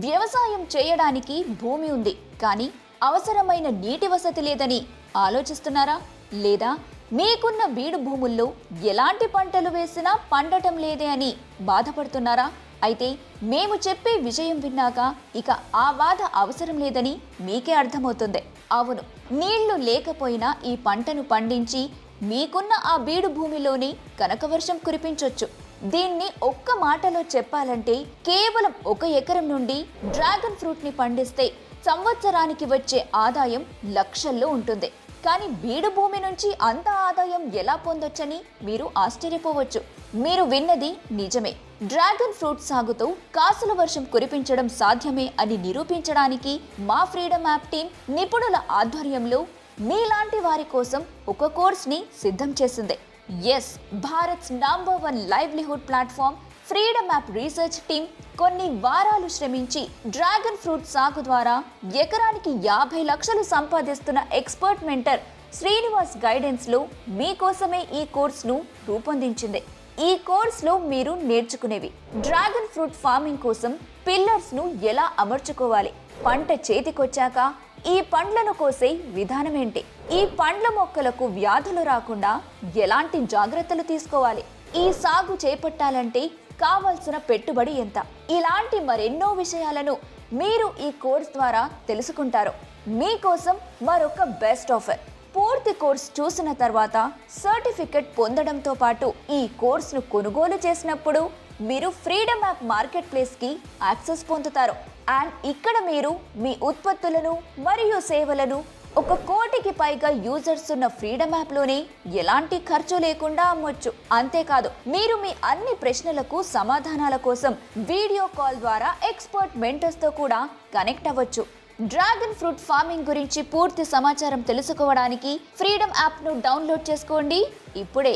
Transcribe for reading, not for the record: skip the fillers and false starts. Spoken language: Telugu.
వ్యవసాయం చేయడానికి భూమి ఉంది, కానీ అవసరమైన నీటి వసతి లేదని ఆలోచిస్తున్నారా? లేదా మీకున్న బీడు భూముల్లో ఎలాంటి పంటలు వేసినా పండటం లేదే అని బాధపడుతున్నారా? అయితే మేము చెప్పే విషయం విన్నాక ఇక ఆ బాధ అవసరం లేదని మీకే అర్థమవుతుంది. అవును, నీళ్లు లేకపోయినా ఈ పంటను పండించి మీకున్న ఆ బీడు భూమిలోనే కనకవర్షం కురిపించొచ్చు. దీన్ని ఒక్క మాటలో చెప్పాలంటే కేవలం 1 ఎకరం నుండి డ్రాగన్ ఫ్రూట్ ని పండిస్తే సంవత్సరానికి వచ్చే ఆదాయం లక్షల్లో ఉంటుంది. కానీ బీడు భూమి నుంచి అంత ఆదాయం ఎలా పొందొచ్చని మీరు ఆశ్చర్యపోవచ్చు. మీరు విన్నది నిజమే. డ్రాగన్ ఫ్రూట్ సాగుతో కాసుల వర్షం కురిపించడం సాధ్యమే అని నిరూపించడానికి మా ఫ్రీడమ్ యాప్ టీం నిపుణుల ఆధ్వర్యంలో మీలాంటి వారి కోసం ఒక కోర్స్ ని సిద్ధం చేసింది. Yes, Bharat's number 1 livelihood platform freedom app research team కొన్ని వారాలు శ్రమించి డ్రాగన్ ఫ్రూట్ సాగు ద్వారా ఎకరానికి 50 లక్షలు సంపాదిస్తున్న ఎక్స్పర్ట్ మెంటర్ శ్రీనివాస్ గైడెన్స్ లో మీకోసమే ఈ కోర్సును రూపొందించింది. ఈ కోర్సులో మీరు నేర్చుకునేవి: డ్రాగన్ ఫ్రూట్ ఫార్మింగ్ కోసం పిల్లర్స్ ను ఎలా అమర్చుకోవాలి, పంట చేతికొచ్చాక ఈ పండ్లను కోసే విధానం ఏంటి, ఈ పండ్ల మొక్కలకు వ్యాధులు రాకుండా ఎలాంటి జాగ్రత్తలు తీసుకోవాలి, ఈ సాగు చేపట్టాలంటే కావాల్సిన పెట్టుబడి ఎంత, ఇలాంటి మరెన్నో విషయాలను మీరు ఈ కోర్స్ ద్వారా తెలుసుకుంటారు. మీకోసం మరొక బెస్ట్ ఆఫర్. పూర్తి కోర్స్ చూసిన తర్వాత సర్టిఫికెట్ పొందడంతో పాటు ఈ కోర్సును కొనుగోలు చేసినప్పుడు మీరు ఫ్రీడమ్ యాప్ మార్కెట్ ప్లేస్ కి యాక్సెస్ పొందుతారు. అండ్ ఇక్కడ మీరు మీ ఉత్పత్తులను మరియు సేవలను 1 కోటికి పైగా యూజర్స్ ఉన్న ఫ్రీడమ్ యాప్ లోనే ఎలాంటి ఖర్చు లేకుండా అమ్మొచ్చు. అంతేకాదు, మీరు మీ అన్ని ప్రశ్నలకు సమాధానాల కోసం వీడియో కాల్ ద్వారా ఎక్స్పర్ట్ మెంటర్స్ తో కూడా కనెక్ట్ అవ్వచ్చు. డ్రాగన్ ఫ్రూట్ ఫార్మింగ్ గురించి పూర్తి సమాచారం తెలుసుకోవడానికి ఫ్రీడమ్ యాప్ ను డౌన్లోడ్ చేసుకోండి ఇప్పుడే.